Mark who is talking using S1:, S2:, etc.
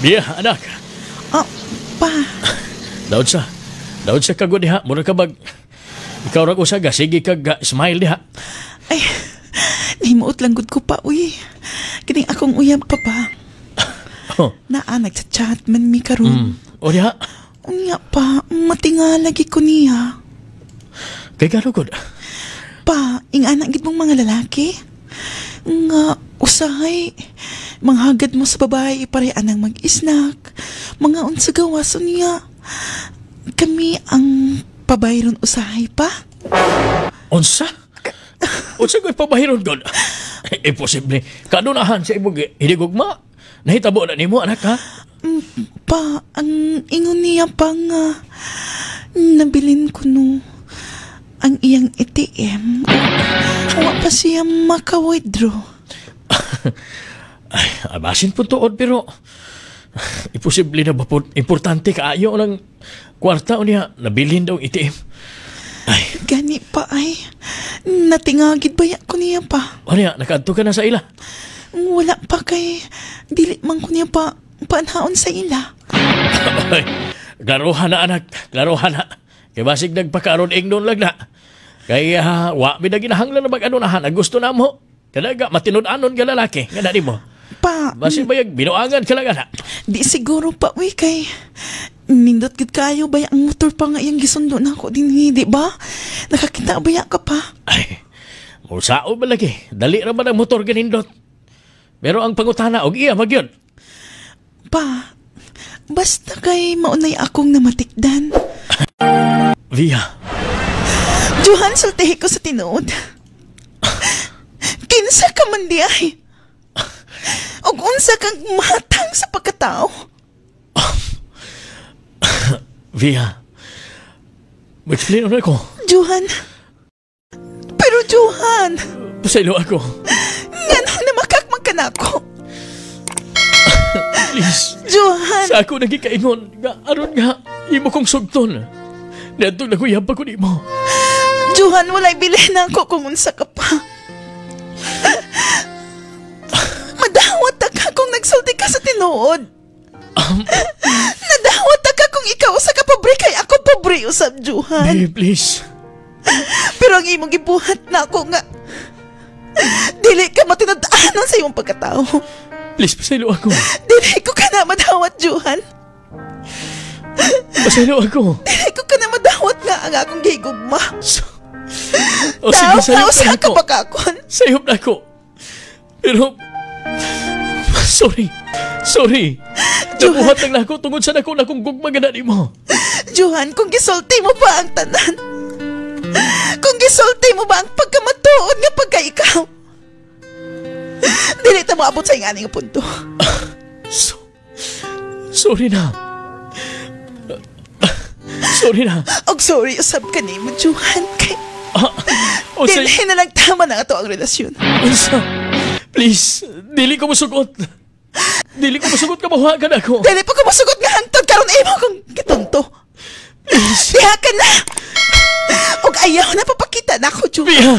S1: Biya, anak.
S2: Oh, pa.
S1: Daod sa kagod diha. Mura ka bag. Ikaw ra usaga. Sige kag smile diha.
S2: Ay, nahimuot lang gud ko pa, uy. Kining akong uyab pa ba?
S1: Oh.
S2: Naa, nagchat-chat man mi karon.
S1: O diha.
S2: Unya pa, matinga lagi ko niya.
S1: Kay karugod.
S2: Pa, ingana gid mong mga lalaki. Nga, usahay. Manghagad mo sa babae, parehan ang mag-isnak. Mga unsa gawas niya. Kami ang pabayron usahay pa.
S1: Unsa? Unsa ko'y pabahiron doon? Imposible. Kanunahan sa imong hinigugma. Nahitabo na nimo anak, ha?
S2: Pa, ang ingon niya pa nga, nabilin ko no, ang iyang ATM. Wa pa siya maka-withdraw.
S1: Ay, abasin po tuod, pero imposible na ba po, importante kaayo ng kwarta o niya, nabilin daw ATM. Ay.
S2: Gani pa ay, natingagid baya ko niya pa.
S1: O niya, nakaadto ka na sa ila?
S2: Wala pa kay, dili man ko niya pa, panhaon sa ila.
S1: Ay, klarohan na anak, klarohan na. Kaya basig nagpakaroon ingnon lang na. Kaya wa mi na ginahanglan na mag-anunahan. Ang gusto na mo, kanaga matinud-anon ka lalaki. Nga na mo.
S2: Pa,
S1: basig bayag, binuangan ka lang na.
S2: Di siguro pa, uy, kay nindot gid kayo baya ang motor pa nga iyang gisundo na ako din, di ba? Nakakita baya ka pa?
S1: Ay, musao ba lagi? Dali raman ang motor ganindot. Pero ang pangutana, og iya, magyod.
S2: Pa, basta kay maunay akong namatikdan.
S1: Via.
S2: Johan, sultihi ko sa tinuod. Kinsa ka man di ay. Og unsa kang matang sa pagkatao.
S1: Via. Mag-explain na ako.
S2: Johan. Pero Johan.
S1: Pasaylo ako.
S2: Ngano na makakmag ka na ako.
S1: Please.
S2: Johan.
S1: Sa ako nagkikaingon. Aron nga, imo kong sugton. Nadtong naguyab pa ko ni mo.
S2: Johan, walay bilhin na ako kung unsa ka pa. Madawat ka kung nagsulti ka sa tinuod. Nadawat ka kung ikaw sa kapobre kay ako pobre usab, Johan.
S1: Babe, please.
S2: Pero ang imong gibuhat na ako nga dili ka matinad-anon sa iyong pagkatao.
S1: Please, pasaylo ako.
S2: Dili ko ka na madawat, Johan.
S1: Pasaylo ako.
S2: Dili ko ka na madawat nga ang akong gigugma.
S1: Sige, sayop na ako.
S2: Ka bakakon.
S1: Sayop na ako. Pero, sorry. Nabuhat lang ako tungod sa nakong gugmaganan mo.
S2: Johan, kung gisulti mo ba ang tanan? Kung gisulti mo ba ang pagkamatuod nga pagka-ikaw? Dili ta moabot sa inganing punto.
S1: Sorry na.
S2: Og sorry usab ka nimo, Johan. Kay dili na lang tama na ato ang relasyon.
S1: Please, dili ko masugot. Dili ko masugot ka mahuwagan ako.
S2: Dili pa ko masugot nga hangtod karon imo kong gitunto.
S1: Please.
S2: Diha ka na. Og ayaw na papakita na ako, Johan.
S1: Biya.